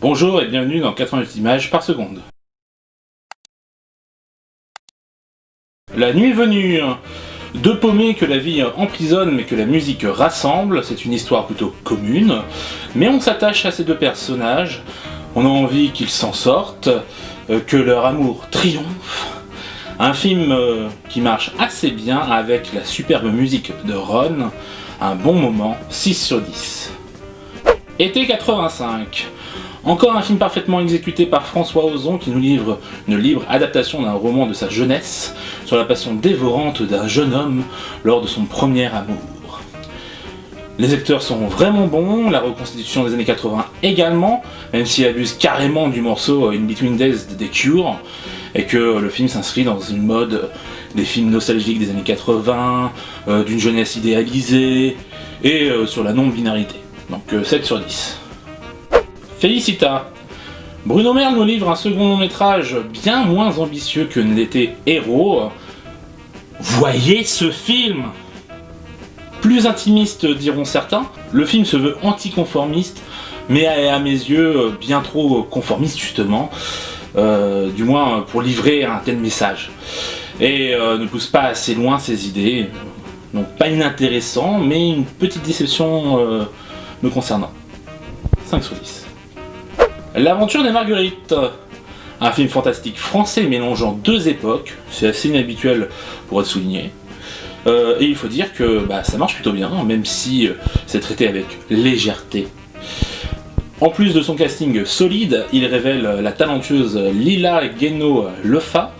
Bonjour et bienvenue dans 88 images par seconde. La nuit est venue. Deux paumés que la vie emprisonne mais que la musique rassemble, c'est une histoire plutôt commune, mais on s'attache à ces deux personnages, on a envie qu'ils s'en sortent, que leur amour triomphe. Un film qui marche assez bien avec la superbe musique de Ron, un bon moment, 6 sur 10. Été 85. Encore un film parfaitement exécuté par François Ozon qui nous livre une libre adaptation d'un roman de sa jeunesse sur la passion dévorante d'un jeune homme lors de son premier amour. Les acteurs sont vraiment bons, la reconstitution des années 80 également, même s'il abuse carrément du morceau In Between Days de The Cure, et que le film s'inscrit dans une mode des films nostalgiques des années 80, d'une jeunesse idéalisée, et sur la non-binarité. Donc 7 sur 10. Félicita. Bruno Merle nous livre un second long métrage bien moins ambitieux que ne l'était Héros. Voyez ce film! Plus intimiste diront certains, le film se veut anticonformiste, mais à mes yeux bien trop conformiste justement, du moins pour livrer un tel message. Et ne pousse pas assez loin ses idées, donc pas inintéressant, mais une petite déception me concernant. 5 sur 10. L'aventure des Marguerites, un film fantastique français mélangeant deux époques, c'est assez inhabituel pour être souligné. Et il faut dire que ça marche plutôt bien, même si c'est traité avec légèreté. En plus de son casting solide, il révèle la talentueuse Lila Guénaud-Lefa,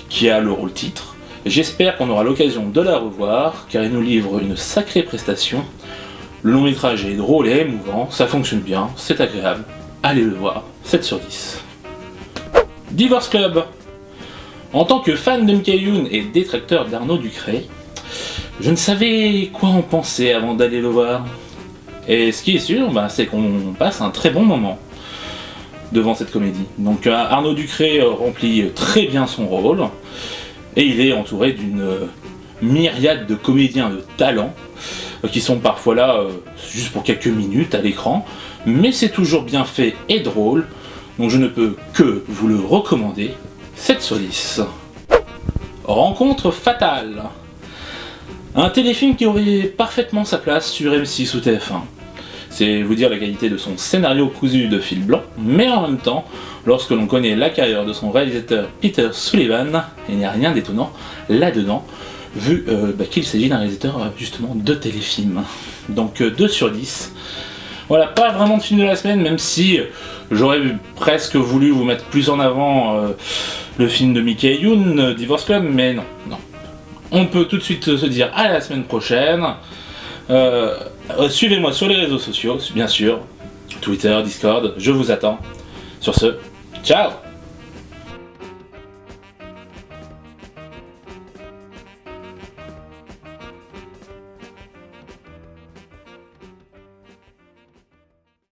qui a le rôle titre. J'espère qu'on aura l'occasion de la revoir, car il nous livre une sacrée prestation. Le long métrage est drôle et émouvant, ça fonctionne bien, c'est agréable. Allez le voir, 7 sur 10. Divorce Club. En tant que fan de Mickey Youn et détracteur d'Arnaud Ducré, je ne savais quoi en penser avant d'aller le voir. Et ce qui est sûr, c'est qu'on passe un très bon moment devant cette comédie. Donc Arnaud Ducré remplit très bien son rôle, et il est entouré d'une myriade de comédiens de talent, qui sont parfois là juste pour quelques minutes à l'écran, mais c'est toujours bien fait et drôle, donc je ne peux que vous le recommander, 7 sur 10. Rencontre fatale. Un téléfilm qui aurait parfaitement sa place sur M6 ou TF1. C'est vous dire la qualité de son scénario cousu de fil blanc, mais en même temps, lorsque l'on connaît la carrière de son réalisateur Peter Sullivan, il n'y a rien d'étonnant là-dedans, vu qu'il s'agit d'un réalisateur justement de téléfilm. Donc 2 sur 10. Voilà, pas vraiment de film de la semaine, même si j'aurais presque voulu vous mettre plus en avant le film de Mickey Youn, Divorce Club, mais non. On peut tout de suite se dire à la semaine prochaine. Suivez-moi sur les réseaux sociaux, bien sûr, Twitter, Discord, je vous attends. Sur ce, ciao!